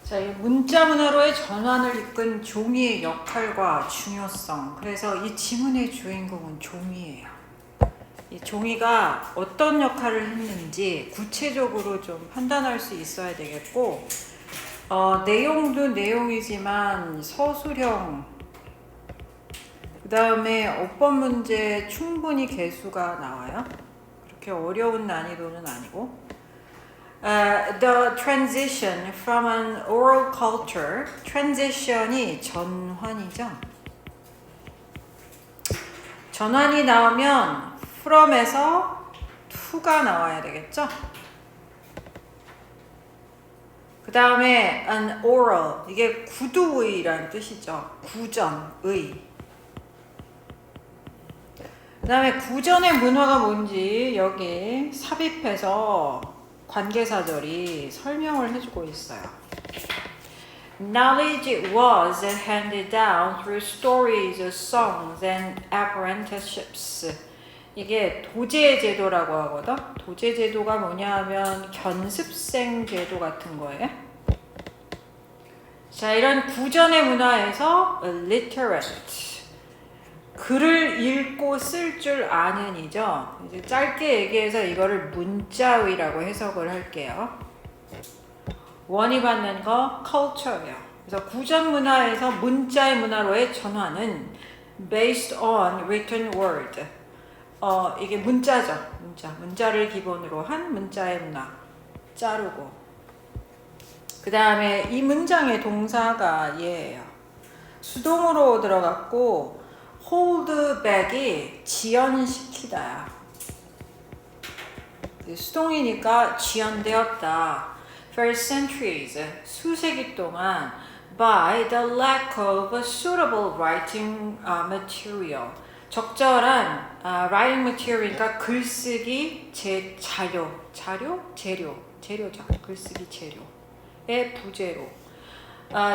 자, 이 문자 문화로의 전환을 이끈 종이의 역할과 중요성. 그래서 이 지문의 주인공은 종이에요. 이 종이가 어떤 역할을 했는지 구체적으로 좀 판단할 수 있어야 되겠고, 내용도 내용이지만 서술형, 그 다음에 어법 문제 충분히 개수가 나와요. 그렇게 어려운 난이도는 아니고. The transition from an oral culture, transition이 전환이죠. 전환이 나오면 from에서 to가 나와야 되겠죠. 그 다음에 an oral, 이게 구두의란 뜻이죠. 구전의. 그 다음에 구전의 문화가 뭔지 여기 삽입해서 관계사절이 설명을 해주고 있어요. Knowledge was handed down through stories, songs, and apprenticeships. 이게 도제제도라고 하거든. 도제제도가 뭐냐 하면 견습생 제도 같은 거예요. 자, 이런 구전의 문화에서 illiterate. 글을 읽고 쓸 줄 아는 이죠. 이제 짧게 얘기해서 이거를 문자위라고 해석을 할게요. 원이 받는 거 culture예요. 그래서 구전 문화에서 문자의 문화로의 전환은 based on written word. 이게 문자죠. 문자를 기본으로 한 문자의 문화. 자르고. 그 다음에 이 문장의 동사가 얘예요. 수동으로 들어갔고 hold back이 지연시키다야. 수동이니까 지연되었다. For centuries, 수세기 동안 by the lack of suitable writing material. 적절한 writing material이니까 글쓰기 재료죠. 글쓰기 재료의 부재로.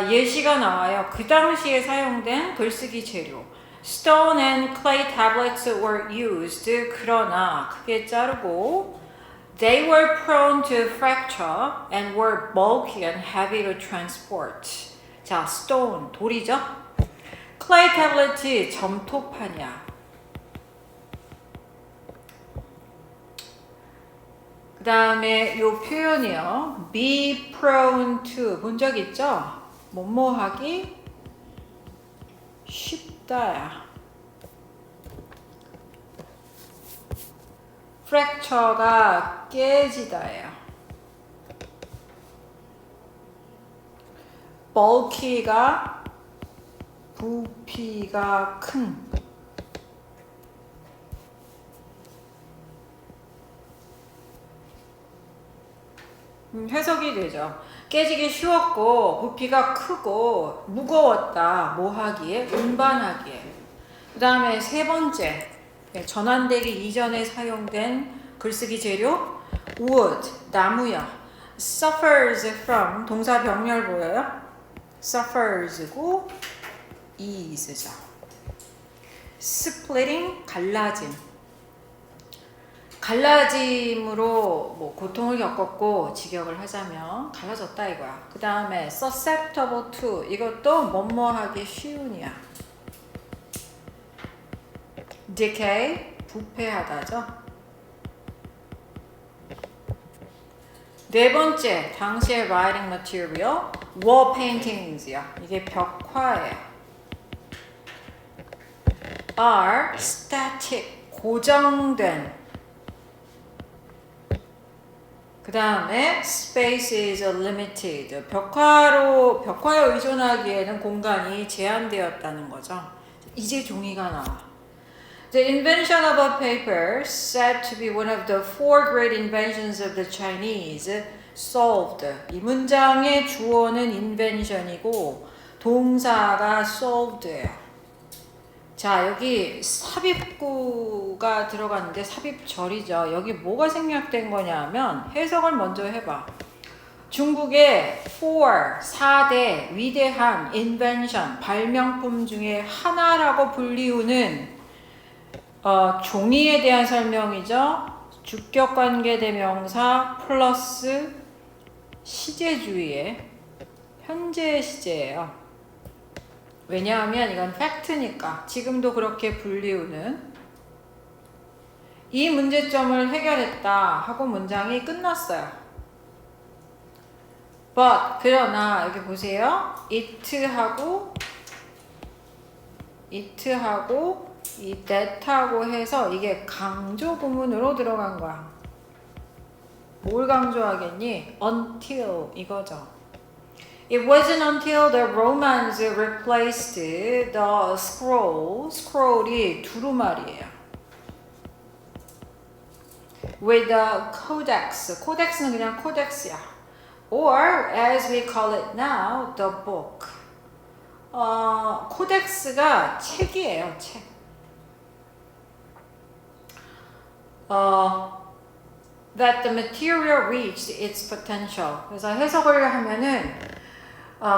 예시가 나와요. 그 당시에 사용된 글쓰기 재료. Stone and clay tablets were used. 그러나 크게 자르고 They were prone to fracture and were bulky and heavy to transport. 자, stone, 돌이죠? clay tablet, 점토판이야. 그 다음에 이 표현이요. be prone to. 본 적 있죠? 뭐뭐 하기 쉽다야. fracture가 깨지다예요. bulky가 부피가 큰. 해석이 되죠. 깨지기 쉬웠고 부피가 크고 무거웠다. 뭐 하기에? 운반하기에. 그 다음에 세 번째, 전환되기 이전에 사용된 글쓰기 재료 wood, 나무야. suffers from, 동사 병렬 보여요? suffers고 is죠. splitting, 갈라짐. 갈라짐으로 뭐 고통을 겪었고 직역을 하자면 갈라졌다 이거야. 그 다음에 susceptible to, 이것도 뭐뭐하기 쉬운이야. decay, 부패하다죠. 네 번째, 당시의 writing material, wall paintings야. 이게 벽화예요. are static, 고정된. 그 다음에 space is limited. 벽화에 의존하기에는 공간이 제한되었다는 거죠. 이제 종이가 나와. The invention of a paper, said to be one of the four great inventions of the Chinese, solved. 이 문장의 주어는 invention이고 동사가 solved예요. 자, 여기 삽입구가 들어갔는데 삽입절이죠. 여기 뭐가 생략된 거냐 하면 해석을 먼저 해봐. 중국의 4대 위대한 invention, 발명품 중에 하나라고 불리우는 종이에 대한 설명이죠. 주격관계 대명사 플러스 시제주의의 현재 시제예요. 왜냐하면 이건 팩트니까. 지금도 그렇게 불리우는. 이 문제점을 해결했다 하고 문장이 끝났어요. But 그러나 여기 보세요. it하고 이 that하고 해서 이게 강조 구문으로 들어간 거야. 뭘 강조하겠니? Until 이거죠. It wasn't until the Romans replaced the scroll. scroll이 두루마리예요. With the codex. codex는 그냥 codex야. Or as we call it now, the book. 코덱스가 책이에요, 책. That the material reached its potential. 그래서 해석을 하면은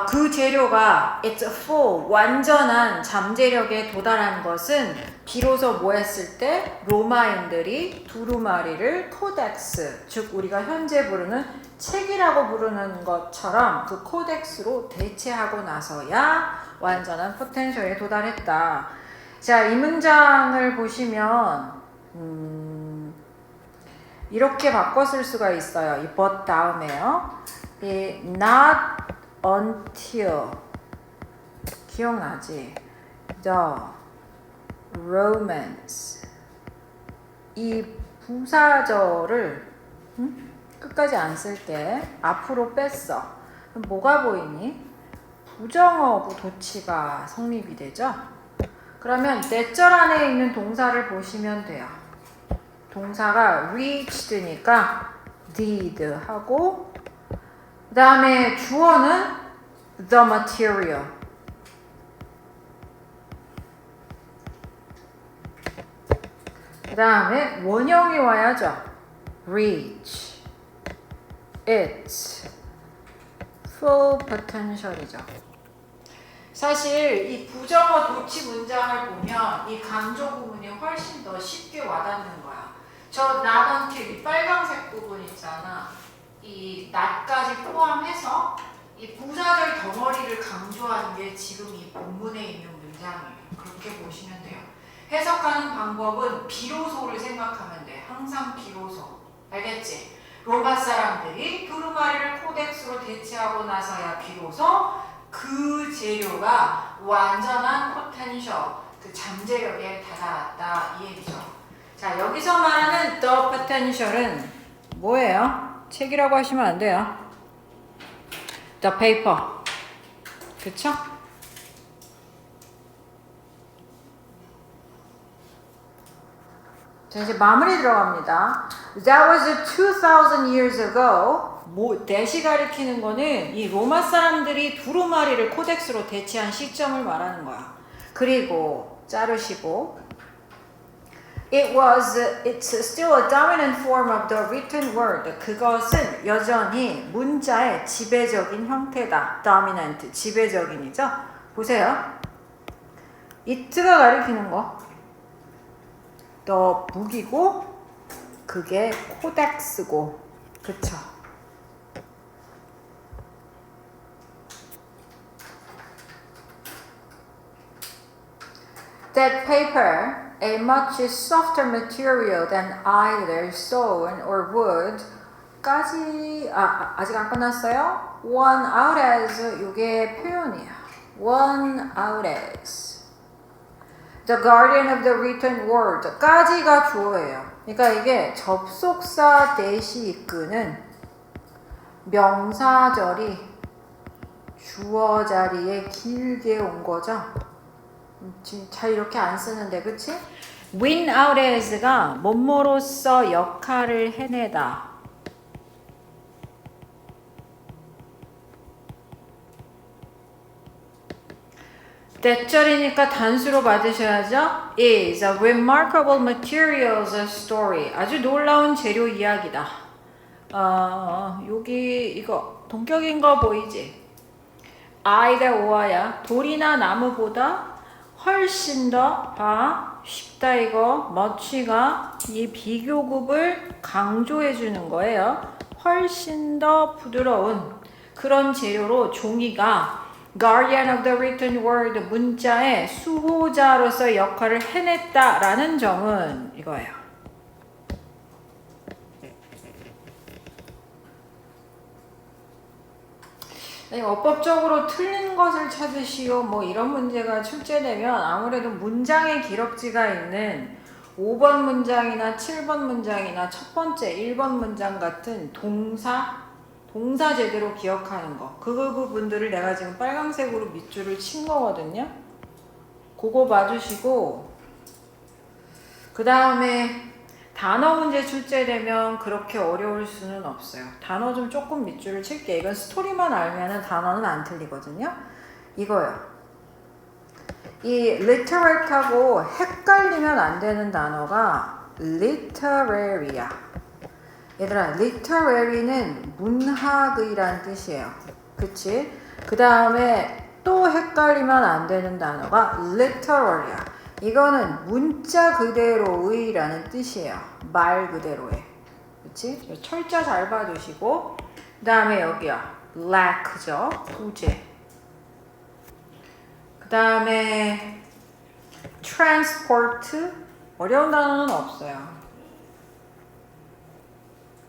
그 재료가 its full, 완전한 잠재력에 도달한 것은 비로소 뭐 했을 때 로마인들이 두루마리를 코덱스, 즉 우리가 현재 부르는 책이라고 부르는 것처럼 그 코덱스로 대체하고 나서야 완전한 포텐셜에 도달했다. 자, 이 문장을 보시면 이렇게 바꿔 쓸 수가 있어요. 이 but 다음에요. 이 not until 기억나지? The Romans 이 부사절을 끝까지 안 쓸게 앞으로 뺐어. 그럼 뭐가 보이니? 부정어구 도치가 성립이 되죠? 그러면 내절 안에 있는 동사를 보시면 돼요. 동사가 reached니까 did 하고 그 다음에 주어는 the material 그 다음에 원형이 와야죠. reach its full potential이죠. 사실 이 부정어 도치 문장을 보면 이 강조 부분이 훨씬 더 쉽게 와닿는 거야. 저 not until 이 빨강색 부분 있잖아. 이 not까지 포함해서 이 부사절 덩어리를 강조하는 게 지금 이 본문에 있는 문장이에요. 그렇게 보시면 돼요. 해석하는 방법은 비로소를 생각하면 돼. 항상 비로소. 알겠지? 로마 사람들이 두루마리를 코덱스로 대체하고 나서야 비로소 그 재료가 완전한 포텐셜, 그 잠재력에 다다랐다 이 얘기죠. 자, 여기서 말하는 the potential은 뭐예요? 책이라고 하시면 안 돼요. The paper. 그쵸? 자, 이제 마무리 들어갑니다. That was 2000 years ago. that이 가리키는 거는 이 로마 사람들이 두루마리를 코덱스로 대체한 시점을 말하는 거야. 그리고 자르시고 it's still a dominant form of the written word. 그것은 여전히 문자의 지배적인 형태다. dominant, 지배적인이죠. 보세요. it가 가리키는 거. 더 북이고 그게 코덱스고. 그쵸? That paper, a much softer material than either stone or wood, 까지 아직 안 끝났어요? One out as 이게 표현이야. One out as the guardian of the written word 까지가 주어예요. 그러니까 이게 접속사 that이 이끄는 명사절이 주어 자리에 길게 온 거죠. 잘 이렇게 안 쓰는데, 그치? win out as가 뭐뭐로써 역할을 해내다. 대절이니까 단수로 받으셔야죠. is a remarkable materials story. 아주 놀라운 재료 이야기다. 여기 이거 동격인 거 보이지? either or야. 돌이나 나무보다 훨씬 더 쉽다 이거 much가 이 비교급을 강조해 주는 거예요. 훨씬 더 부드러운 그런 재료로 종이가 guardian of the written word 문자의 수호자로서의 역할을 해냈다라는 점은 이거예요. 어법적으로 틀린 것을 찾으시오 뭐 이런 문제가 출제되면 아무래도 문장의 기럭지가 있는 5번 문장이나 7번 문장이나 첫 번째 1번 문장 같은 동사 제대로 기억하는 거 그 부분들을 내가 지금 빨강색으로 밑줄을 친 거거든요. 그거 봐주시고 그 다음에 단어 문제 출제되면 그렇게 어려울 수는 없어요. 단어 좀 조금 밑줄을 칠게요. 이건 스토리만 알면은 단어는 안 틀리거든요. 이거요. 이 literate하고 헷갈리면 안 되는 단어가 literary야. 얘들아, literary는 문학의란 뜻이에요. 그치? 그 다음에 또 헷갈리면 안 되는 단어가 literary야. 이거는 문자 그대로의라는 뜻이에요. 말 그대로의. 그치? 철자 잘 봐두시고 그 다음에 여기요. lack죠. 부재. 그 다음에 transport 어려운 단어는 없어요.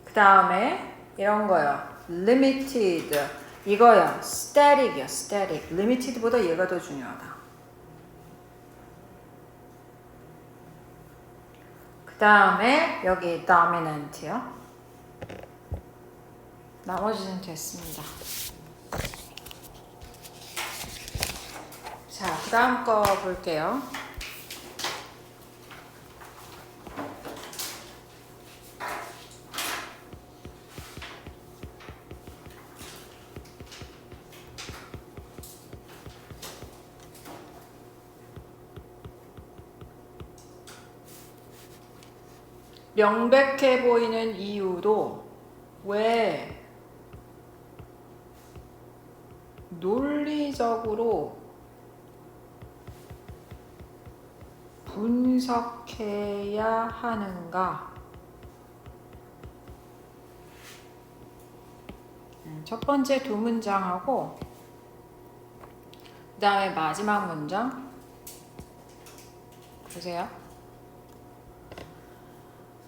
그 다음에 이런 거요. limited 이거요. static이요. static. limited보다 얘가 더 중요하다. 그 다음에 여기 dominant요. 나머지는 됐습니다. 자, 그 다음 거 볼게요. 명백해 보이는 이유도 왜 논리적으로 분석해야 하는가? 첫 번째 두 문장하고 그 다음에 마지막 문장 보세요.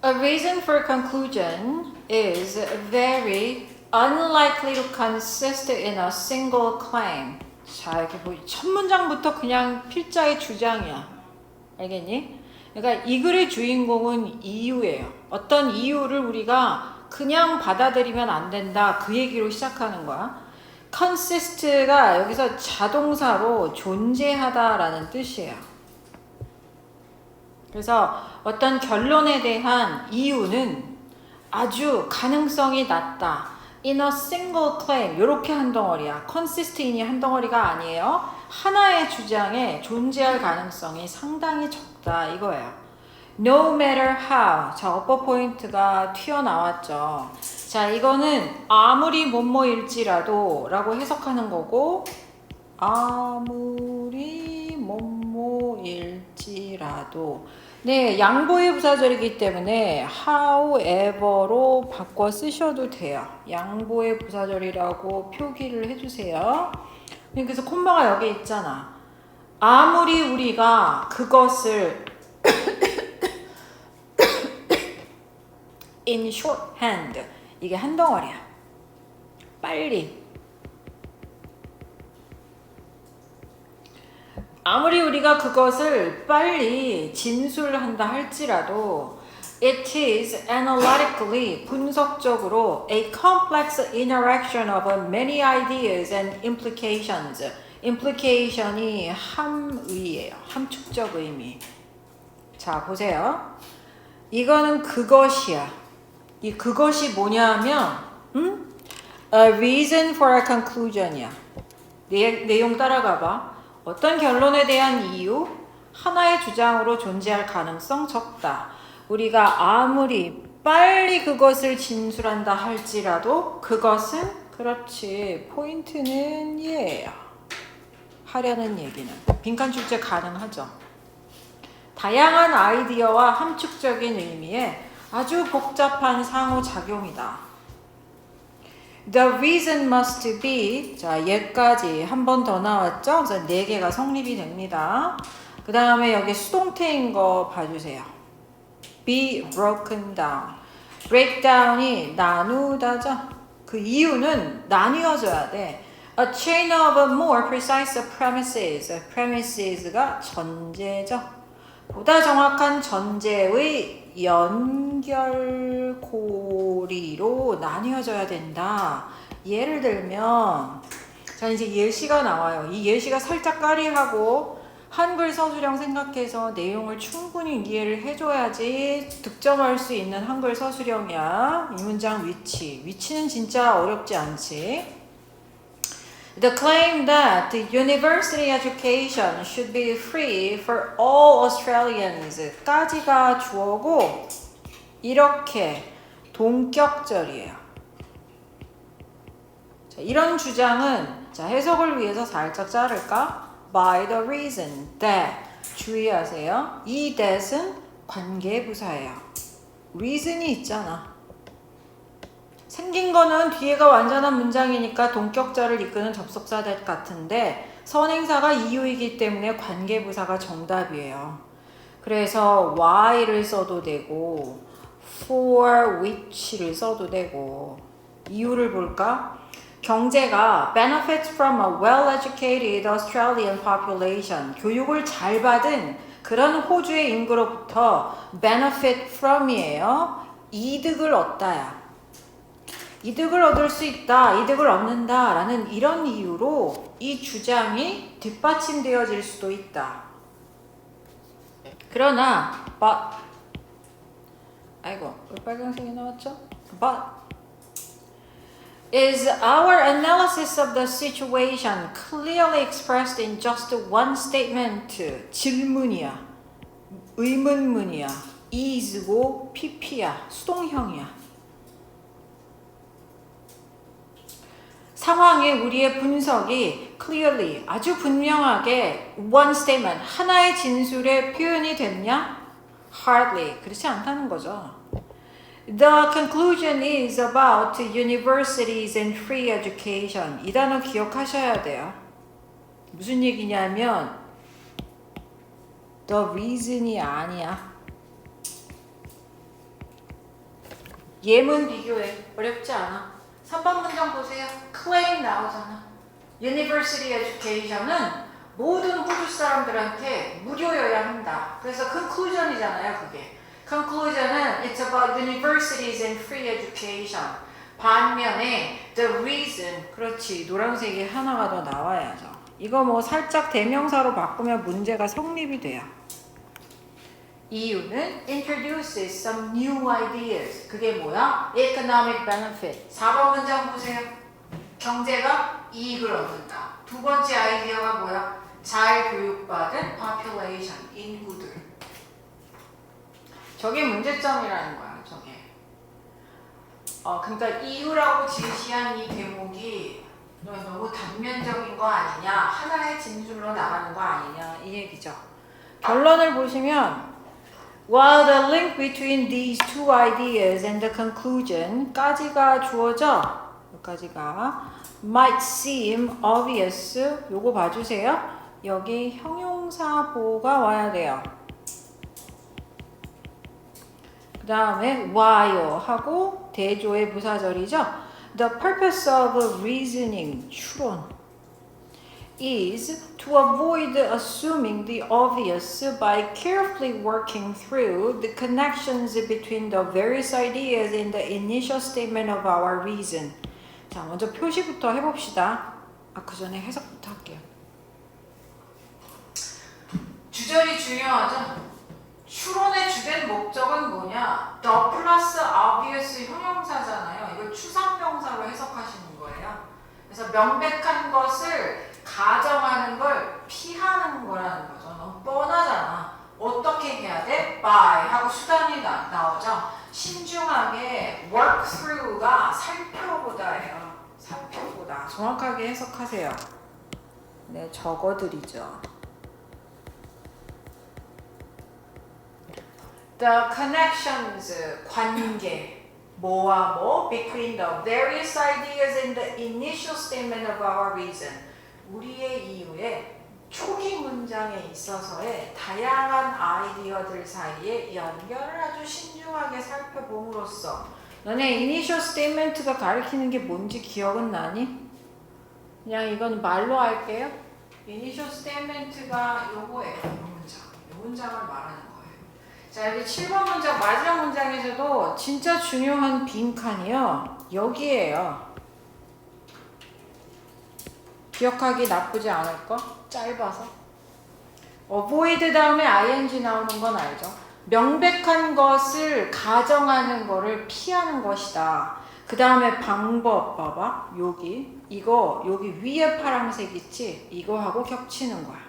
A reason for conclusion is very unlikely to consist in a single claim. 자, 이렇게 첫 문장부터 그냥 필자의 주장이야. 알겠니? 그러니까 이 글의 주인공은 이유예요. 어떤 이유를 우리가 그냥 받아들이면 안 된다. 그 얘기로 시작하는 거야. consist가 여기서 자동사로 존재하다라는 뜻이에요. 그래서 어떤 결론에 대한 이유는 아주 가능성이 낮다. In a single claim 이렇게 한 덩어리야. consist in이 한 덩어리가 아니에요. 하나의 주장에 존재할 가능성이 상당히 적다 이거예요. No matter how. 자, 어퍼 포인트가 튀어나왔죠. 자, 이거는 아무리 뭐뭐일지라도 라고 해석하는 거고 아무리 뭐뭐일지라도 네, 양보의 부사절이기 때문에 however로 바꿔 쓰셔도 돼요. 양보의 부사절이라고 표기를 해주세요. 그래서 콤마가 여기 있잖아. 아무리 우리가 그것을 in shorthand 이게 한 덩어리야. 빨리. 아무리 우리가 그것을 빨리 진술한다 할지라도 it is analytically 분석적으로 a complex interaction of many ideas and implications. implication이 함의예요. 함축적 의미. 자, 보세요. 이거는 그것이야. 이 그것이 뭐냐면 a reason for a conclusion이야. 내용 따라가 봐. 어떤 결론에 대한 이유? 하나의 주장으로 존재할 가능성 적다. 우리가 아무리 빨리 그것을 진술한다 할지라도 그것은 그렇지. 포인트는 얘예요. 하려는 얘기는. 빈칸 출제 가능하죠. 다양한 아이디어와 함축적인 의미의 아주 복잡한 상호작용이다. The reason must be. 자, 얘까지 한 번 더 나왔죠? 그래서 4개가 성립이 됩니다. 그 다음에 여기 수동태인 거 봐주세요. be broken down. breakdown이 나누다죠. 그 이유는 나뉘어져야 돼. A chain of more precise premises. premises가 전제죠. 보다 정확한 전제의 연결고리로 나뉘어져야 된다. 예를 들면, 자, 이제 예시가 나와요. 이 예시가 살짝 까리하고 한글 서술형 생각해서 내용을 충분히 이해를 해줘야지 득점할 수 있는 한글 서술형이야. 이 문장 위치. 위치는 진짜 어렵지 않지. The claim that the university education should be free for all Australians 까지가 주어고 이렇게 동격절이에요. 자, 이런 주장은 자, 해석을 위해서 살짝 자를까? By the reason that 주의하세요. 이 that은 관계부사예요. reason이 있잖아. 생긴 거는 뒤에가 완전한 문장이니까 동격자를 이끄는 접속사 that 같은데 선행사가 이유이기 때문에 관계부사가 정답이에요. 그래서 why를 써도 되고 for which를 써도 되고 이유를 볼까? 경제가 benefits from a well-educated Australian population 교육을 잘 받은 그런 호주의 인구로부터 benefit from이에요. 이득을 얻다야. 이득을 얻을 수 있다, 이득을 얻는다 라는 이런 이유로 이 주장이 뒷받침되어질 수도 있다. 그러나 but 아이고 왜 빨간색이 나왔죠? But is our analysis of the situation clearly expressed in just one statement? 질문이야, 의문문이야, is고 pp야, 수동형이야. 상황의 우리의 분석이 clearly 아주 분명하게 one statement 하나의 진술에 표현이 됐냐? Hardly 그렇지 않다는 거죠. The conclusion is about universities and free education. 이 단어 기억하셔야 돼요. 무슨 얘기냐면 the reason이 아니야. 예문 비교해. 어렵지 않아. 3번 문장 보세요. claim 나오잖아. University education은 모든 호주 사람들한테 무료여야 한다. 그래서 conclusion이잖아요, 그게. conclusion은 it's about universities and free education. 반면에 the reason, 그렇지, 노란색이 하나가 더 나와야죠. 이거 뭐 살짝 대명사로 바꾸면 문제가 성립이 돼요. 이유는 introduces some new ideas. 그게 뭐야? economic benefit. 4번 문장 보세요. 경제가 이익을 얻는다. 두 번째 아이디어가 뭐야? 잘 교육받은 population, 인구들. 저게 문제점이라는 거야, 저게. 그러니까 이유라고 제시한 이 대목이 너무 단면적인 거 아니냐, 하나의 진술로 나가는 거 아니냐, 이 얘기죠. 결론을 보시면 while the link between these two ideas and the conclusion 까지가 주어져 여기까지가 might seem obvious 요거 봐주세요. 여기 형용사 보호가 와야 돼요. 그 다음에 while 하고 대조의 부사절이죠. The purpose of reasoning 추론 is to avoid assuming the obvious by carefully working through the connections between the various ideas in the initial statement of our reason. 자, 먼저 표시부터 해봅시다. 그 전에 해석부터 할게요. 주절이 중요하죠. 추론의 주된 목적은 뭐냐? The plus obvious 형용사잖아요. 이걸 추상명사로 해석하시는 거예요. 그래서 명백한 것을 가정하는 걸 피하는 거라는 거죠. 너무 뻔하잖아. 어떻게 해야 돼? by 하고 수단이 나오죠. 신중하게 work through가 살펴보다예요. 살펴보다. 정확하게 해석하세요. 네, 적어드리죠. The connections, 관계. 뭐와 뭐 between the various ideas in the initial statement of our reason. 우리의 이유에 초기 문장에 있어서의 다양한 아이디어들 사이에 연결을 아주 신중하게 살펴봄으로써 너네 initial statement가 가리키는 게 뭔지 기억은 나니? 그냥 이건 말로 할게요. initial statement가 요거예요. 요 문장을 말하는 거예요. 자, 여기 7번 문장 마지막 문장에서도 진짜 중요한 빈칸이요. 여기에요. 기억하기 나쁘지 않을 거? 짧아서. avoid 다음에 ing 나오는 건 알죠? 명백한 것을 가정하는 거를 피하는 것이다. 그 다음에 방법 봐봐. 여기 이거 여기 위에 파란색 있지? 이거하고 겹치는 거야.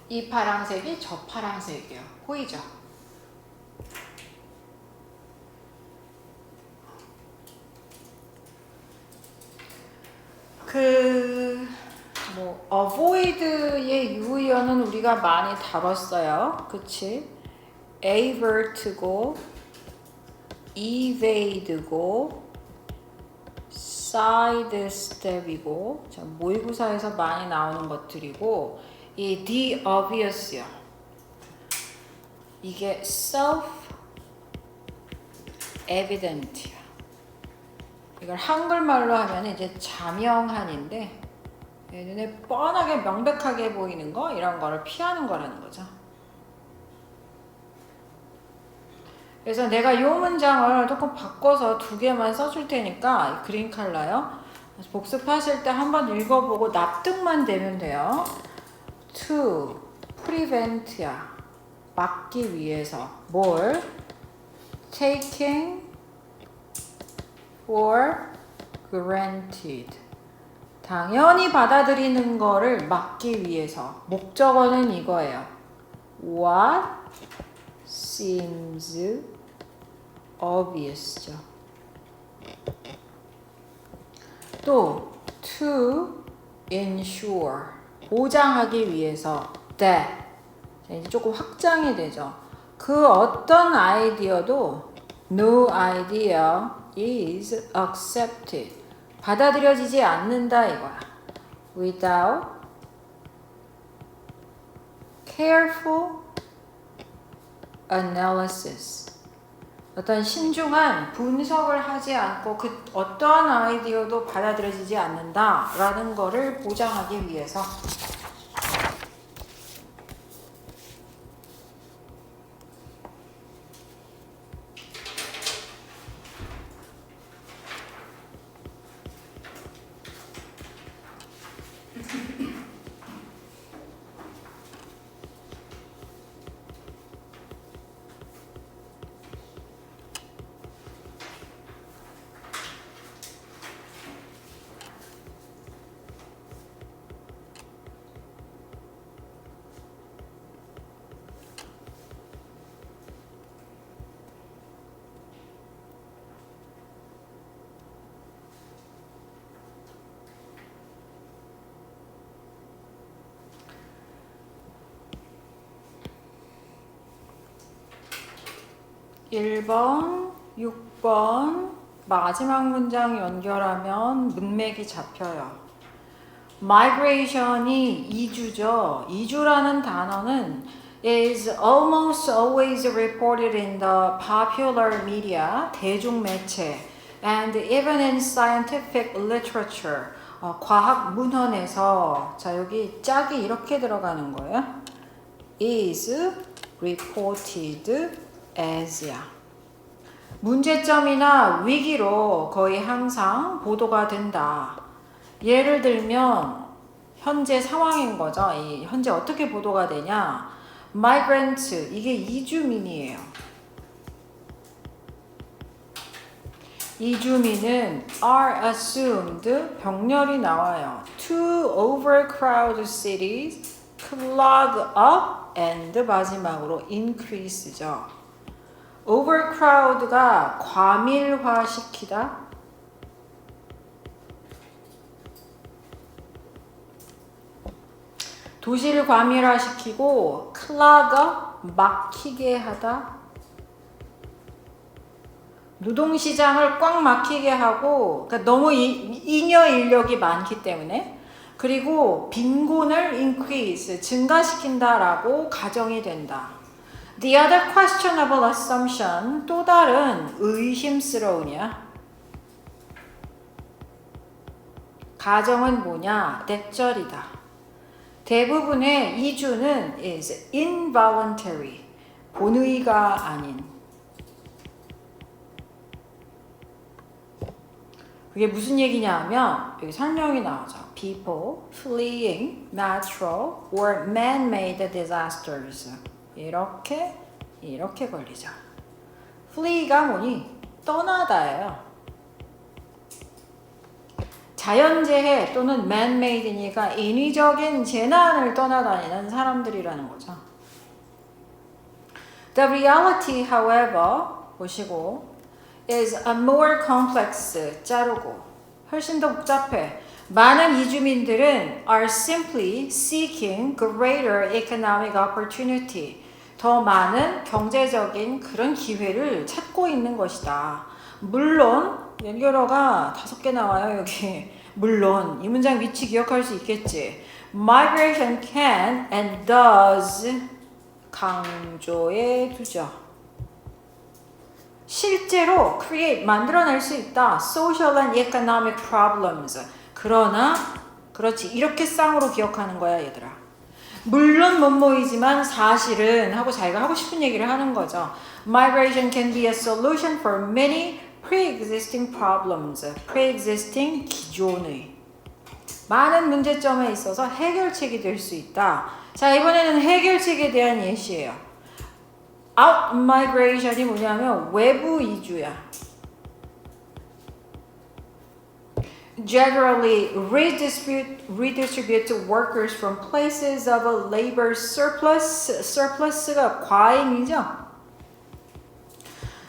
이 파란색이 저 파란색이에요. 보이죠? avoid의 유의어는 우리가 많이 다뤘어요. 그치? avert고, evade고, sidestep이고, 자, 모의고사에서 많이 나오는 것들이고, 이 the obvious요. 이게 self-evident야. 이걸 한글말로 하면 이제 자명한인데 눈에 뻔하게 명백하게 보이는 거 이런 거를 피하는 거라는 거죠. 그래서 내가 이 문장을 조금 바꿔서 2개만 써줄 테니까 그린 컬러요. 복습하실 때 한번 읽어보고 납득만 되면 돼요. To prevent야. 막기 위해서 뭘? Taking for granted. 당연히 받아들이는 거를 막기 위해서. 목적어는 이거예요. What seems obvious죠. 또 to ensure. 보장하기 위해서 that. 이제 조금 확장이 되죠. 그 어떤 아이디어도 no idea is accepted. 받아들여지지 않는다 이거야. Without careful analysis. 어떤 신중한 분석을 하지 않고 그 어떠한 아이디어도 받아들여지지 않는다라는 거를 보장하기 위해서. 1번, 6번 마지막 문장 연결하면 문맥이 잡혀요. migration이 이주죠. 이주라는 단어는 is almost always reported in the popular media, 대중매체, and even in scientific literature, 과학 문헌에서. 자, 여기 짝이 이렇게 들어가는 거예요. is reported as야. 문제점이나 위기로 거의 항상 보도가 된다. 예를 들면 현재 상황인 거죠. 이 현재 어떻게 보도가 되냐? migrant 이게 이주민이에요. 이주민은 are assumed 병렬이 나와요. to overcrowd cities, clog up and 마지막으로 increase죠. overcrowd가 과밀화시키다. 도시를 과밀화시키고 클라거 막히게 하다. 노동시장을 꽉 막히게 하고 그러니까 너무 잉여 인력이 많기 때문에 그리고 빈곤을 increase 증가시킨다라고 가정이 된다. The other questionable assumption 또 다른 의심스러우냐? 가정은 뭐냐? 떼쩔이다. 대부분의 이주는 is involuntary 본의가 아닌 그게 무슨 얘기냐 하면 여기 설명이 나오죠. People fleeing natural or man-made disasters 이렇게 걸리죠. flee가 뭐니? 떠나다예요. 자연재해 또는 man-made니까 인위적인 재난을 떠나다니는 사람들이라는 거죠. The reality, however, 보시고 is a more complex, 자르고 훨씬 더 복잡해. 많은 이주민들은 are simply seeking greater economic opportunity. 더 많은 경제적인 그런 기회를 찾고 있는 것이다. 물론 연결어가 5개 나와요 여기. 물론 이 문장 위치 기억할 수 있겠지. Migration can and does 강조해 두죠. 실제로 create 만들어낼 수 있다. Social and economic problems. 그러나 그렇지 이렇게 쌍으로 기억하는 거야 얘들아. 물론 뭐뭐이지만 사실은 하고 자기가 하고 싶은 얘기를 하는 거죠. Migration can be a solution for many pre-existing problems. pre-existing 기존의 많은 문제점에 있어서 해결책이 될 수 있다. 자 이번에는 해결책에 대한 예시예요. Out migration이 뭐냐면 외부 이주야. Generally redistribute workers from places of a labor surplus. surplus가 과잉이죠.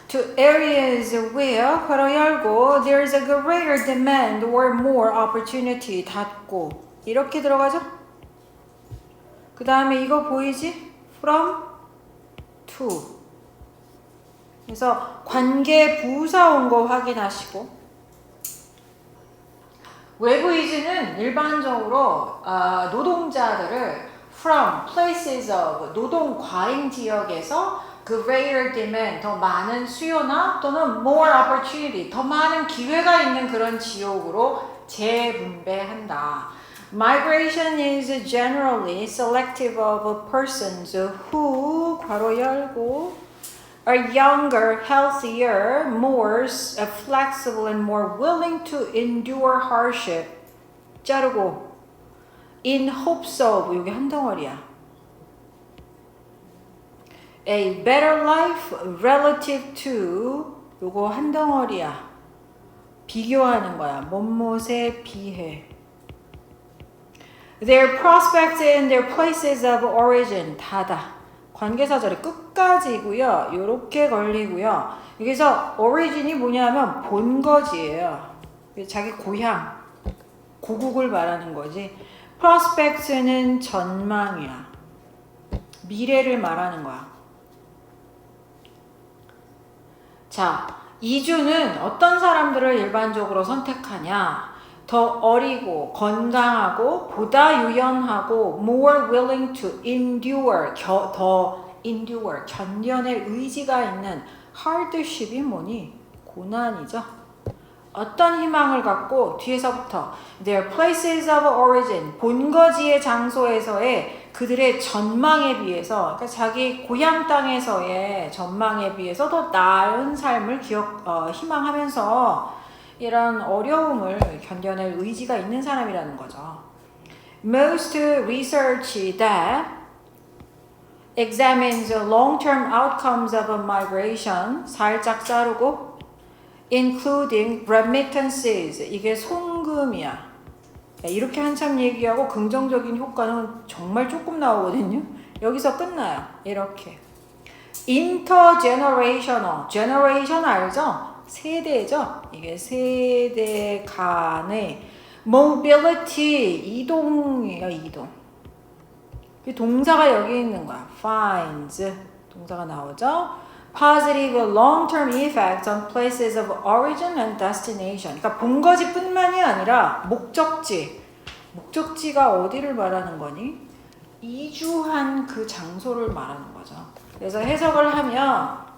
To areas where 괄호 열고 there is a greater demand or more opportunity 닫고 이렇게 들어가죠. 그 다음에 이거 보이지? From to. 그래서 관계 부사 온 거 확인하시고 외부 이주는 일반적으로 노동자들을 from places of 노동 과잉 지역에서 greater demand 더 많은 수요나 또는 more opportunity 더 많은 기회가 있는 그런 지역으로 재분배한다. Migration is generally selective of persons who 괄호 열고 are younger, healthier, more flexible and more willing to endure hardship. 자르고 in hopes of 여기 한 덩어리야. A better life relative to 요거 한 덩어리야. 비교하는 거야. 뭐뭐에 비해. Their prospects in their places of origin 다다. 관계사절이 끝까지고요. 요렇게 걸리고요. 여기서 origin이 뭐냐면 본거지예요. 자기 고향, 고국을 말하는 거지. prospects는 전망이야. 미래를 말하는 거야. 자, 이주는 어떤 사람들을 일반적으로 선택하냐? 더 어리고 건강하고 보다 유연하고 more willing to endure 더 endure 견뎌낼 의지가 있는 hardship이 뭐니? 고난이죠. 어떤 희망을 갖고 뒤에서부터 their places of origin 본거지의 장소에서의 그들의 전망에 비해서 그러니까 자기 고향 땅에서의 전망에 비해서 더 나은 삶을 희망하면서 이런 어려움을 견뎌낼 의지가 있는 사람이라는 거죠. Most research that examines long-term outcomes of migration 살짝 자르고 including remittances 이게 송금이야. 이렇게 한참 얘기하고 긍정적인 효과는 정말 조금 나오거든요. 여기서 끝나요. 이렇게 intergenerational generation 알죠? 세대죠. 이게 세대 간의 mobility 이동이에요. 이동. 이 동사가 여기 있는 거야. finds. 동사가 나오죠. positive long-term effects on places of origin and destination. 그러니까 본거지뿐만이 아니라 목적지. 목적지가 어디를 말하는 거니? 이주한 그 장소를 말하는 거죠. 그래서 해석을 하면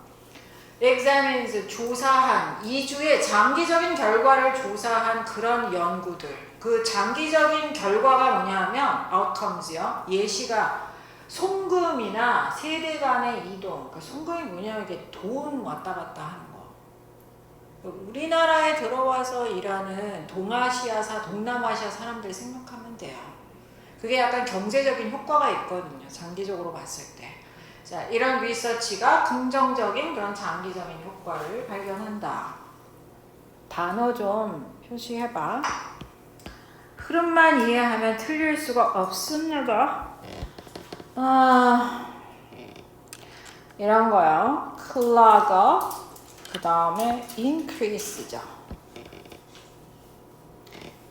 examines 조사한 이주의 장기적인 결과를 조사한 그런 연구들. 그 장기적인 결과가 뭐냐면 outcomes요. 예시가 송금이나 세대 간의 이동. 그러니까 송금이 뭐냐면 이게 돈 왔다 갔다 하는 거. 우리나라에 들어와서 일하는 동아시아사, 동남아시아 사람들 생각하면 돼요. 그게 약간 경제적인 효과가 있거든요. 장기적으로 봤을 때. 자, 이런 리서치가 긍정적인 그런 장기적인 효과를 발견한다. 단어 좀 표시해봐. 흐름만 이해하면 틀릴 수가 없습니다. 이런 거요. clog, 그 다음에 increase죠.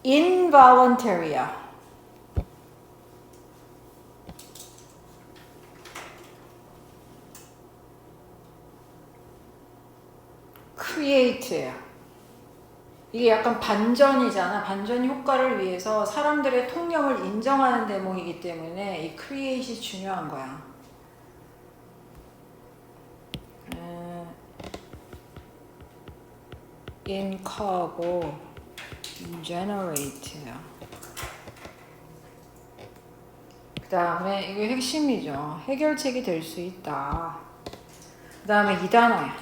involuntary야. create야. 이게 약간 반전이잖아. 반전 효과를 위해서 사람들의 통념을 인정하는 대목이기 때문에 이 create이 중요한 거야. incur고 generate야. 그 다음에 이게 핵심이죠. 해결책이 될 수 있다. 그 다음에 이 단어야.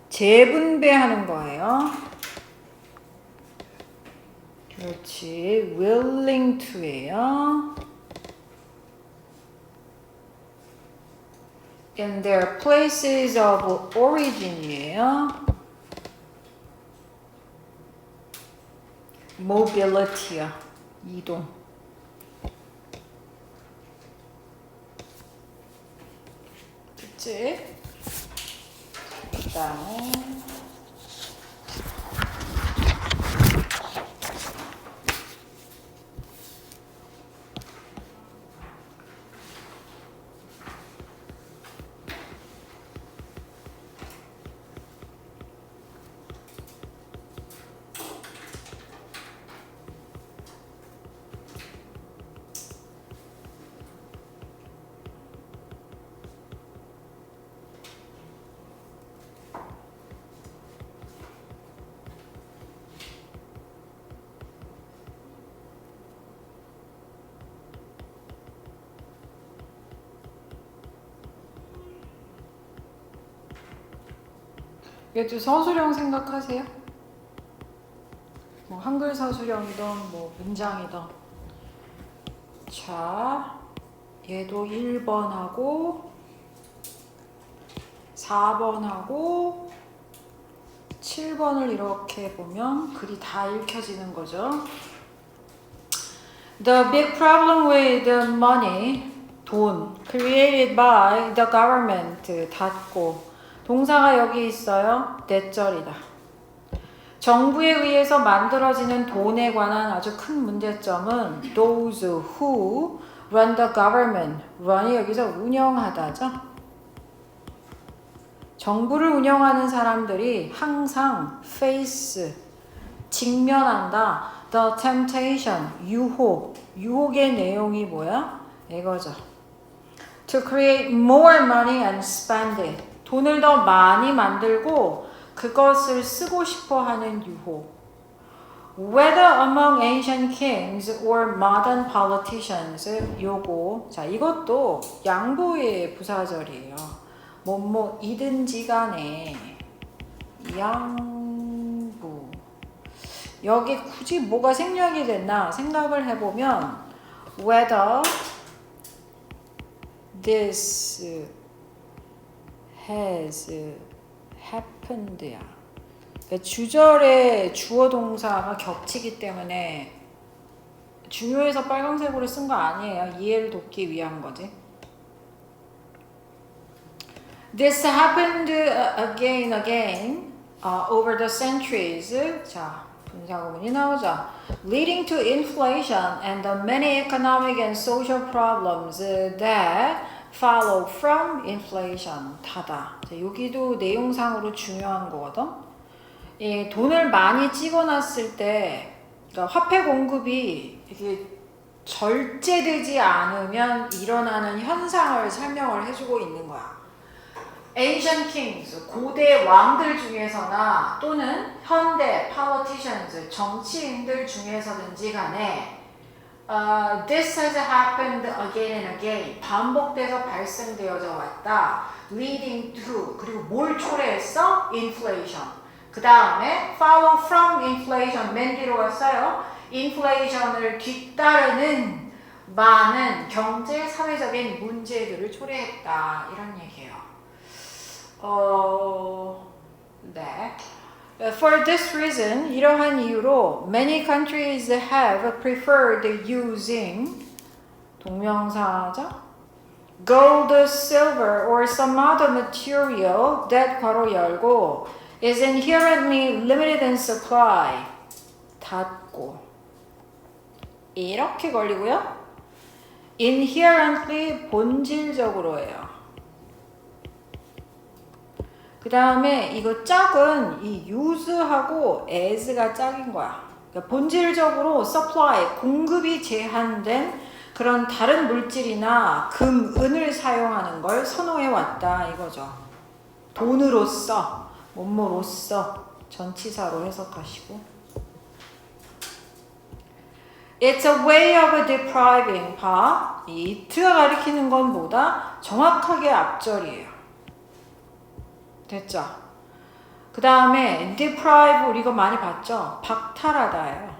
재분배하는 거예요. 그렇지. willing to예요. in their places of origin이에요. mobility야. 이동. 그치? 그 다음에 이게 서술형 생각하세요? 뭐 한글 서술형이든 뭐 문장이든. 자, 얘도 1번하고 4번하고 7번을 이렇게 보면 글이 다 읽혀지는 거죠. The big problem with the money, 돈, created by the government, 닫고. 동사가 여기 있어요. 대절이다. 정부에 의해서 만들어지는 돈에 관한 아주 큰 문제점은 those who run the government. run이 여기서 운영하다죠. 정부를 운영하는 사람들이 항상 face, 직면한다. the temptation, 유혹의 내용이 뭐야? 이거죠. to create more money and spend it. 돈을 더 많이 만들고 그것을 쓰고 싶어 하는 유혹. Whether among ancient kings or modern politicians. 요거. 자, 이것도 양보의 부사절이에요. 뭐뭐이든지 간에 양보. 여기 굳이 뭐가 생략이 됐나 생각을 해보면 whether this has happened야. 그러니까 주절에 주어 동사가 겹치기 때문에 중요해서 빨간색으로 쓴 거 아니에요. 이해를 돕기 위한 거지. This happened again over the centuries. 자, 분사구문이 나오죠. Leading to inflation and the many economic and social problems that follow from inflation. 다다. 자, 여기도 내용상으로 중요한 거거든. 이 돈을 많이 찍어놨을 때, 그러니까 화폐 공급이 이게 절제되지 않으면 일어나는 현상을 설명을 해주고 있는 거야. Ancient kings, 고대 왕들 중에서나 또는 현대 politicians, 정치인들 중에서든지 간에 this has happened again and again. 반복돼서 발생되어져 왔다. leading to, 그리고 뭘 초래했어? inflation. 그 다음에 follow from inflation, 맨 뒤로 갔어요. inflation을 뒤따르는 많은 경제, 사회적인 문제들을 초래했다. 이런 얘기예요. 네. For this reason, 이러한 이유로 many countries have preferred using 동명사죠. gold, silver, or some other material that 괄호 열고 is inherently limited in supply. 닫고 이렇게 걸리고요. inherently 본질적으로예요. 그 다음에 이거 짝은 이 use하고 as가 짝인 거야. 그러니까 본질적으로 supply, 공급이 제한된 그런 다른 물질이나 금, 은을 사용하는 걸 선호해 왔다 이거죠. 돈으로서, 뭐뭐로서 전치사로 해석하시고. It's a way of depriving. 봐. 이 it가 가리키는 건 뭐다? 정확하게 앞절이에요. 됐죠? 그 다음에 deprive 우리 이거 많이 봤죠? 박탈하다예요.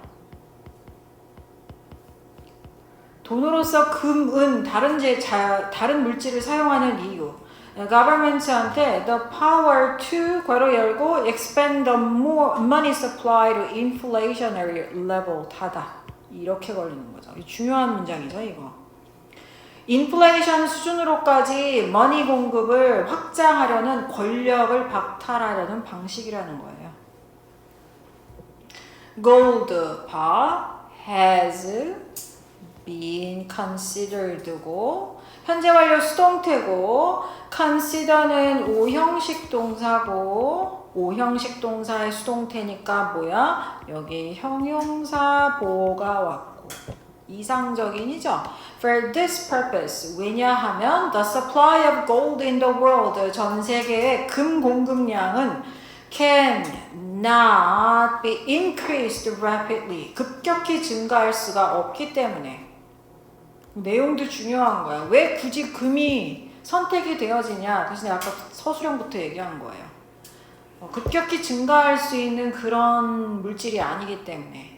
돈으로서 금, 은, 다른 물질을 사용하는 이유. government한테 the power to 괄호 열고 expand the money supply to inflationary level 닫아. 이렇게 걸리는 거죠. 중요한 문장이죠, 이거. 인플레이션 수준으로까지 머니 공급을 확장하려는 권력을 박탈하려는 방식이라는 거예요. gold 봐 has been considered고 현재 완료 수동태고 consider는 오형식 동사고 오형식 동사의 수동태니까 뭐야? 여기 형용사 보호가 왔고 이상적인이죠. For this purpose, 왜냐하면 the supply of gold in the world, 전 세계의 금 공급량은 can not be increased rapidly, 급격히 증가할 수가 없기 때문에. 내용도 중요한 거야. 왜 굳이 금이 선택이 되어지냐? 그래서 아까 서술형부터 얘기한 거예요. 급격히 증가할 수 있는 그런 물질이 아니기 때문에.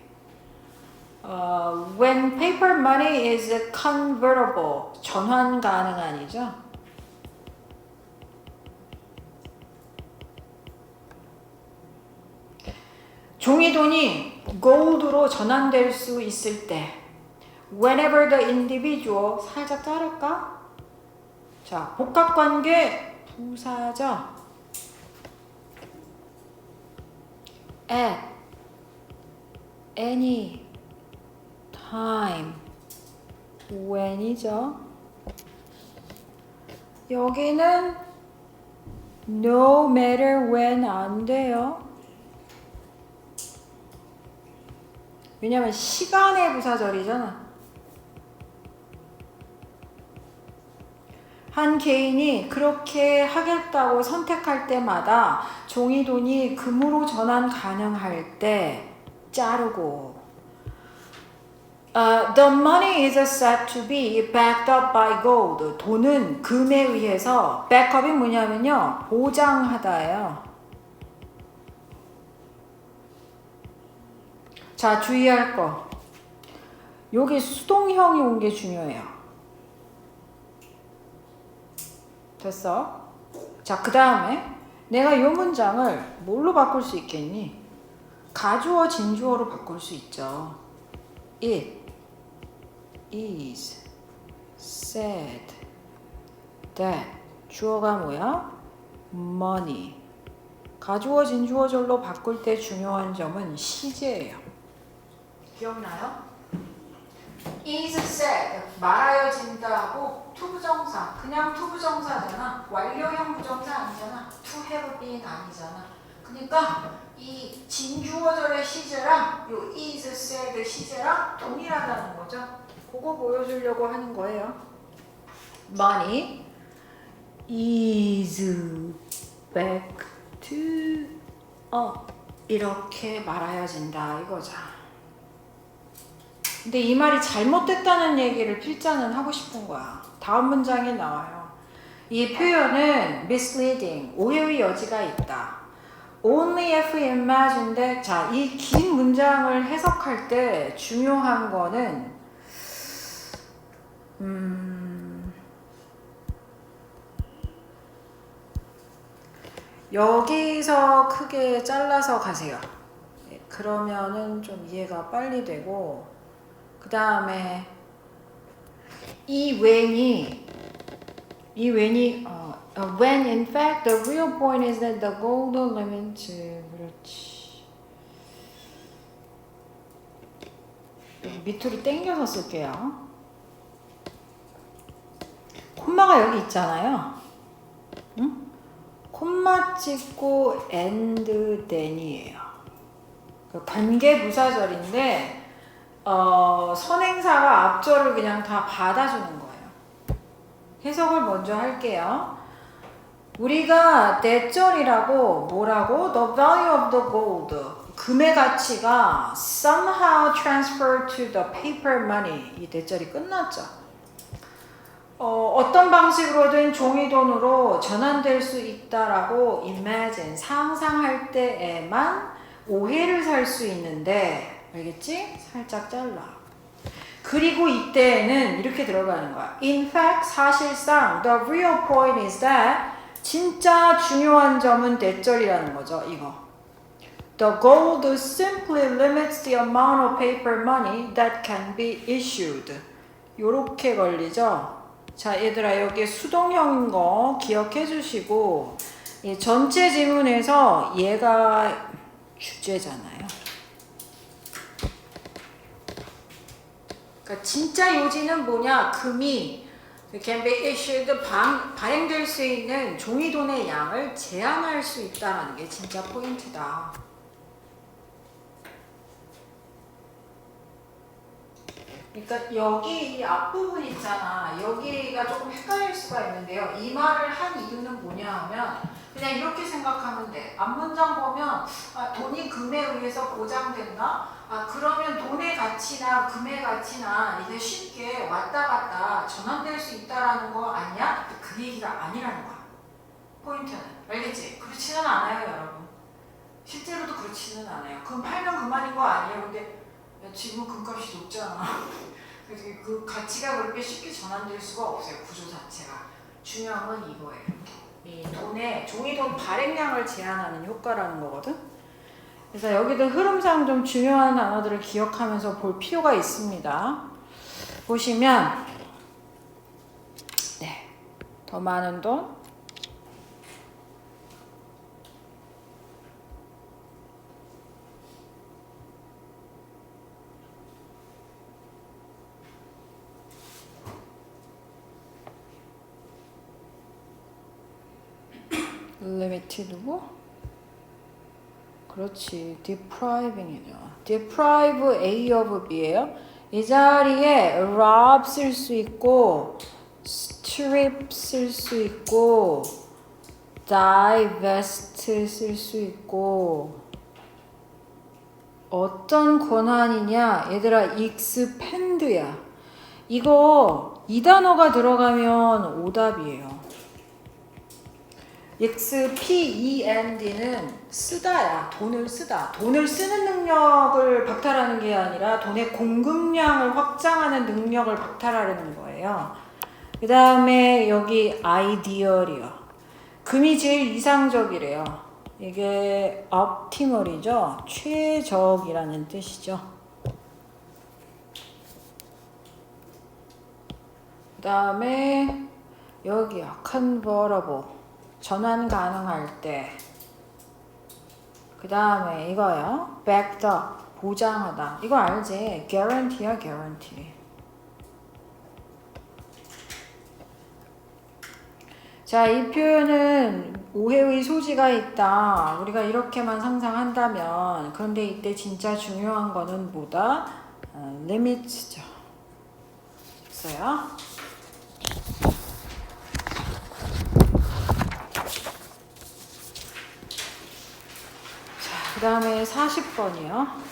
When paper money is convertible, 전환 가능한이죠. 종이돈이 gold로 전환될 수 있을 때 whenever the individual 살짝 자를까? 자, 복합관계 부사죠. at any time when이죠. 여기는 no matter when 안 돼요. 왜냐면 시간의 부사절이잖아. 한 개인이 그렇게 하겠다고 선택할 때마다 종이돈이 금으로 전환 가능할 때 자르고 The money is said to be backed up by gold. 돈은 금에 의해서 backup이 뭐냐면요. 보장하다예요. 자, 주의할 거. 여기 수동형이 온 게 중요해요. 됐어? 자, 그 다음에 내가 이 문장을 뭘로 바꿀 수 있겠니? 가주어, 진주어로 바꿀 수 있죠. It is said that 주어가 뭐야? money 가주어진 주어절로 바꿀 때 중요한 점은 시제예요. 기억나요? is said 말하여진다고 투부정사 그냥 투부정사잖아. 완료형 부정사 아니잖아. to have been 아니잖아. 그러니까 이 진주어절의 시제랑 요 is said 시제랑 동일하다는 거죠. 그거 보여주려고 하는 거예요. Money is backed up 이렇게 말하여진다 이거죠. 근데 이 말이 잘못됐다는 얘기를 필자는 하고 싶은 거야. 다음 문장에 나와요. 이 표현은 misleading, 오해의 여지가 있다. Only if we imagine that. 자, 이 긴 문장을 해석할 때 중요한 거는 여기서 크게 잘라서 가세요. 그러면은 좀 이해가 빨리 되고, 그 다음에 이 when이 when in fact the real point is that the golden limit. 그렇지. 밑으로 당겨서 쓸게요. 콤마가 여기 있잖아요. 응? 콤마 찍고 and then이에요. 관계 부사절인데 선행사가 앞절을 그냥 다 받아주는 거예요. 해석을 먼저 할게요. 우리가 대절이라고 뭐라고? The value of the gold. 금의 가치가 somehow transferred to the paper money. 이 대절이 끝났죠. 어떤 방식으로든 종이돈으로 전환될 수 있다라고 imagine, 상상할 때에만 오해를 살 수 있는데, 알겠지? 살짝 잘라. 그리고 이때에는 이렇게 들어가는 거야. In fact, 사실상 the real point is that 진짜 중요한 점은 대절이라는 거죠. 이거. The gold simply limits the amount of paper money that can be issued. 요렇게 걸리죠. 자, 얘들아 여기 수동형인 거 기억해 주시고, 이 전체 지문에서 얘가 주제잖아요. 그러니까 진짜 요지는 뭐냐? 금이 can be issued, 발행될 수 있는 종이돈의 양을 제한할 수 있다는 게 진짜 포인트다. 그러니까 여기 이 앞부분 있잖아. 여기가 조금 헷갈릴 수가 있는데요. 이 말을 한 이유는 뭐냐 하면 그냥 이렇게 생각하면 돼. 앞문장 보면 돈이 금에 의해서 보장된다? 그러면 돈의 가치나 금의 가치나 이게 쉽게 왔다 갔다 전환될 수 있다라는 거 아니야? 그 얘기가 아니라는 거야. 포인트는. 알겠지? 그렇지는 않아요, 여러분. 실제로도 그렇지는 않아요. 금 팔면 그만인 거 아니에요. 근데 지금은 금값이 높잖아. 그래서 그 가치가 그렇게 쉽게 전환될 수가 없어요. 구조 자체가. 중요한 건 이거예요. 이 돈의 종이돈 발행량을 제한하는 효과라는 거거든. 그래서 여기도 흐름상 좀 중요한 단어들을 기억하면서 볼 필요가 있습니다. 보시면 네, 더 많은 돈, limited고, 그렇지, depriving이죠. deprive A of B예요. 이 자리에 rob 쓸 수 있고, strip 쓸 수 있고, divest 쓸 수 있고, 어떤 권한이냐? 얘들아, expand야. 이거 이 단어가 들어가면 오답이에요. expend는 쓰다야. 돈을 쓰다. 돈을 쓰는 능력을 박탈하는 게 아니라 돈의 공급량을 확장하는 능력을 박탈하려는 거예요. 그 다음에 여기 ideal이요. 금이 제일 이상적이래요. 이게 optimal이죠. 최적이라는 뜻이죠. 그 다음에 여기요. convertible. 전환 가능할 때. 그 다음에 이거요. backed up, 보장하다. 이거 알지? guarantee야, guarantee. 자, 이 표현은 오해의 소지가 있다. 우리가 이렇게만 상상한다면, 그런데 이때 진짜 중요한 거는 뭐다? limits죠. 됐어요? 자, 그 다음에 40번이요.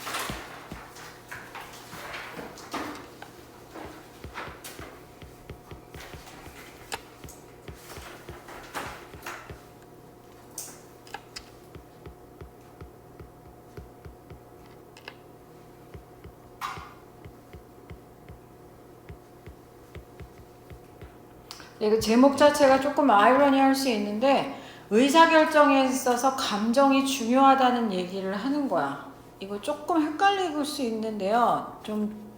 그 제목 자체가 조금 아이러니할 수 있는데 의사결정에 있어서 감정이 중요하다는 얘기를 하는 거야. 이거 조금 헷갈릴 수 있는데요. 좀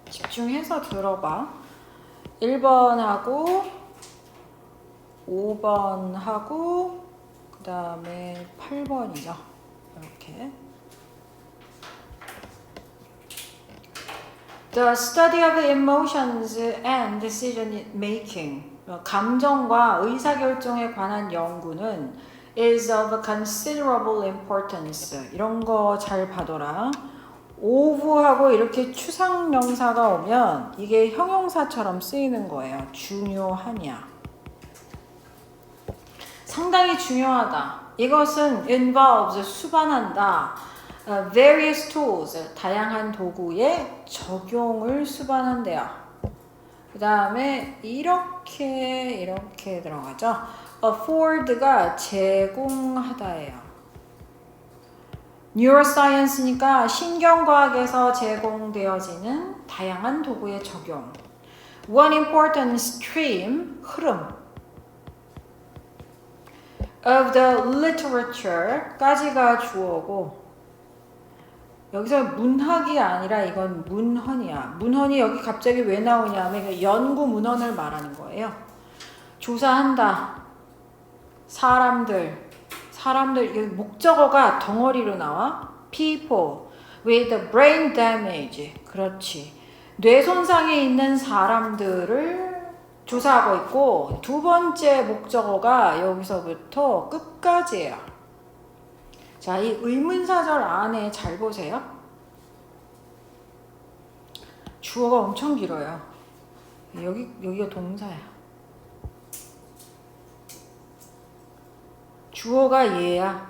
집중해서 들어봐. 1번하고 5번하고 그 다음에 8번이죠. 이렇게. The study of emotions and decision making. 감정과 의사결정에 관한 연구는 is of considerable importance. 이런 거 잘 봐둬라. of하고 이렇게 추상명사가 오면 이게 형용사처럼 쓰이는 거예요. 중요하냐. 상당히 중요하다. 이것은 involves 수반한다. various tools, 다양한 도구의 적용을 수반한대요. 그 다음에 이렇게 들어가죠. afford가 제공하다예요. neuroscience니까 신경과학에서 제공되어지는 다양한 도구의 적용. One important stream, 흐름 of the literature까지가 주어고 여기서 문학이 아니라 이건 문헌이야. 문헌이 여기 갑자기 왜 나오냐면 연구 문헌을 말하는 거예요. 조사한다. 사람들 여기 목적어가 덩어리로 나와. People with brain damage. 그렇지. 뇌 손상이 있는 사람들을 조사하고 있고 두 번째 목적어가 여기서부터 끝까지예요. 자, 이 의문사절 안에 잘 보세요. 주어가 엄청 길어요. 여기가 동사야. 주어가 얘야.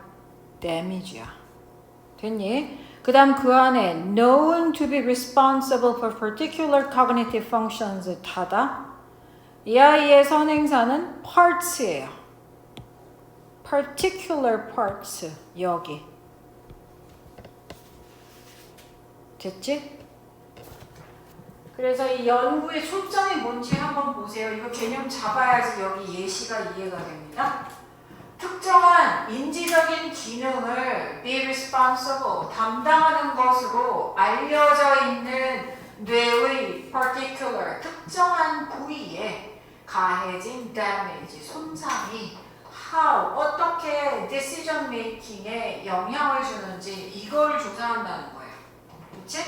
damage야. 됐니? 그 다음 그 안에 known to be responsible for particular cognitive functions 다다. 이 아이의 선행사는 parts예요. particular parts 여기. 됐지? 그래서 이 연구의 초점이 뭔지 한번 보세요. 이거 개념 잡아야지 여기 예시가 이해가 됩니다. 특정한 인지적인 기능을 be responsible, 담당하는 것으로 알려져 있는 뇌의 particular, 특정한 부위에 가해진 damage, 손상이 how, 어떻게 decision making에 영향을 주는지 이걸 조사한다는 거예요. 그치?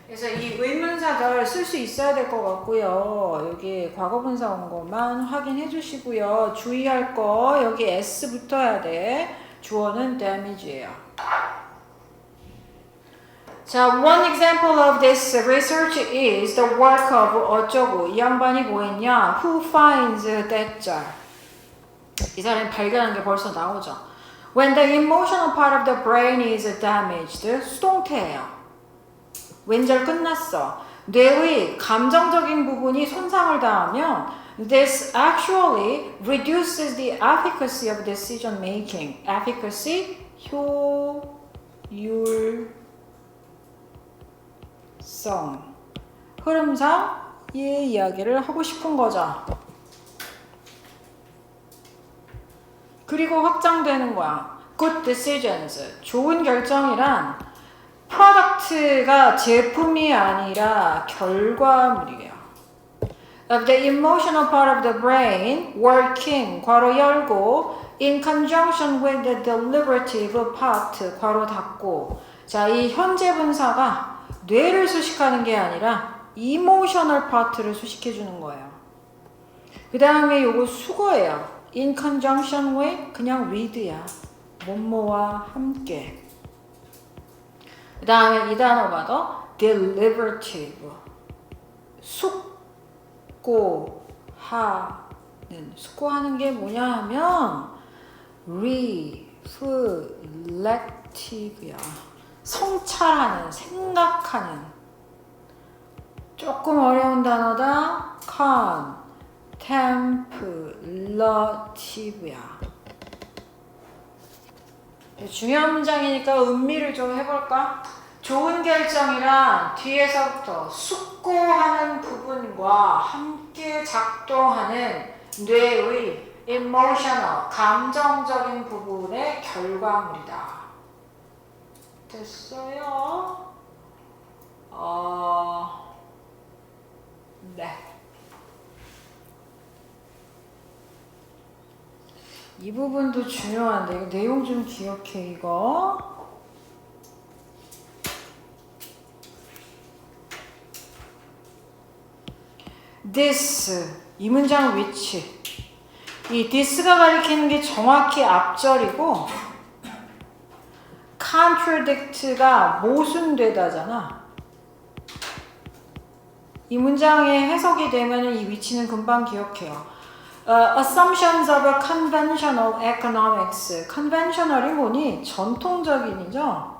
그래서 이 의문사절 쓸 수 있어야 될 것 같고요. 여기 과거분사 온 것만 확인해 주시고요. 주의할 거 여기 S 붙어야 돼. 주어는 damage예요. 자, one example of this research is the work of 어쩌고. 이 양반이 뭐 했냐? Who finds that? 이 사람이 발견한 게 벌써 나오죠. When the emotional part of the brain is damaged, 수동태예요. 왼절 끝났어. 뇌의 감정적인 부분이 손상을 당하면 this actually reduces the efficacy of decision making. efficacy, 효율성. 흐름상의 이야기를 하고 싶은 거죠. 그리고 확장되는 거야. Good decisions. 좋은 결정이란 프로덕트가 제품이 아니라 결과물이에요. Of the emotional part of the brain working, 괄호 열고, in conjunction with the deliberative part, 괄호 닫고. 자, 이 현재 분사가 뇌를 수식하는 게 아니라 emotional part를 수식해 주는 거예요. 그 다음에 요거 수거예요. in conjunction with 그냥 with야. 뭐뭐와 함께. 그 다음에 이 단어 봐도 deliberative. 숙고하는 게 뭐냐 하면 reflective야. 성찰하는, 생각하는. 조금 어려운 단어다. contemplative야. 중요한 문장이니까 음미를 좀 해볼까? 좋은 결정이란 뒤에서부터 숙고하는 부분과 함께 작동하는 뇌의 emotional, 감정적인 부분의 결과물이다. 됐어요? 네. 이 부분도 중요한데 이거 내용 좀 기억해 이거. this 이 문장 which 이 this가 가리키는 게 정확히 앞절이고 contradict가 모순되다잖아. 이 문장의 해석이 되면 이 위치는 금방 기억해요. Assumptions of conventional economics. conventional이 뭐니? 전통적인이죠.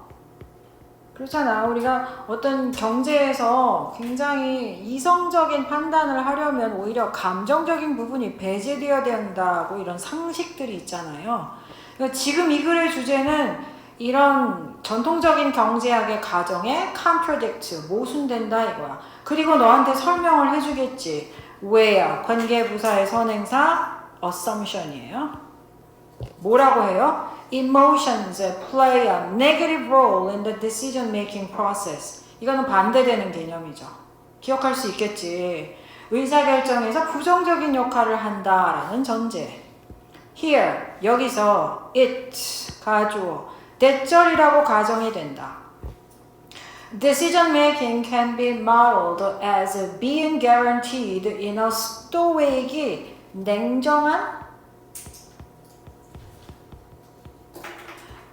그렇잖아. 우리가 어떤 경제에서 굉장히 이성적인 판단을 하려면 오히려 감정적인 부분이 배제되어야 된다고 이런 상식들이 있잖아요. 그러니까 지금 이 글의 주제는 이런 전통적인 경제학의 가정에 contradict, 모순된다 이거야. 그리고 너한테 설명을 해주겠지. 왜야? 관계부사의 선행사 assumption이에요. 뭐라고 해요? Emotions play a negative role in the decision-making process. 이거는 반대되는 개념이죠. 기억할 수 있겠지. 의사결정에서 부정적인 역할을 한다라는 전제. Here, 여기서 it, 가주어, 대절이라고 가정이 된다. Decision-making can be modeled as being guaranteed in a stoic, 냉정한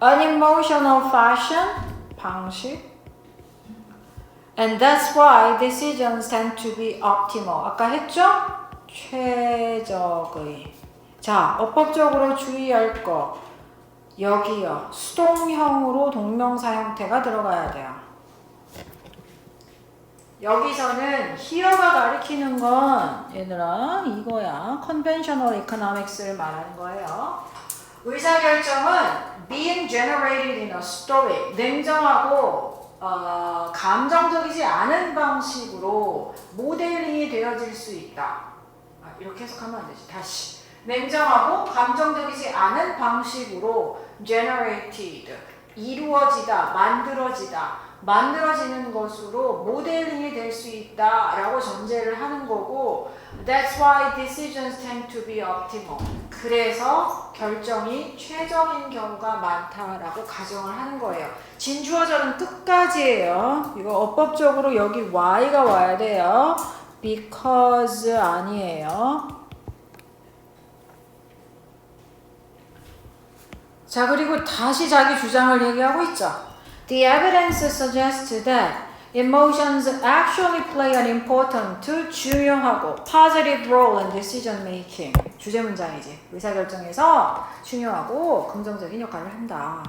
unemotional fashion, 방식. And that's why decisions tend to be optimal. 아까 했죠? 최적의. 자, 어법적으로 주의할 거. 여기요. 수동형으로 동명사 형태가 들어가야 돼요. 여기서는 here가 가리키는 건 얘들아 이거야. conventional economics를 말하는 거예요. 의사결정은 being generated in a stoic, 냉정하고 감정적이지 않은 방식으로 모델링이 되어질 수 있다. 이렇게 해석하면 안 되지. 다시. 냉정하고 감정적이지 않은 방식으로 generated, 이루어지다, 만들어지는 것으로 모델링이 될 수 있다라고 전제를 하는 거고 That's why decisions tend to be optimal. 그래서 결정이 최적인 경우가 많다라고 가정을 하는 거예요. 진주어절은 끝까지예요. 이거 어법적으로 여기 why가 와야 돼요. because 아니에요. 자, 그리고 다시 자기 주장을 얘기하고 있죠. The evidence suggests that emotions actually play an important, 중요하고 positive role in decision making. 주제 문장이지. 의사결정에서 중요하고 긍정적인 역할을 한다.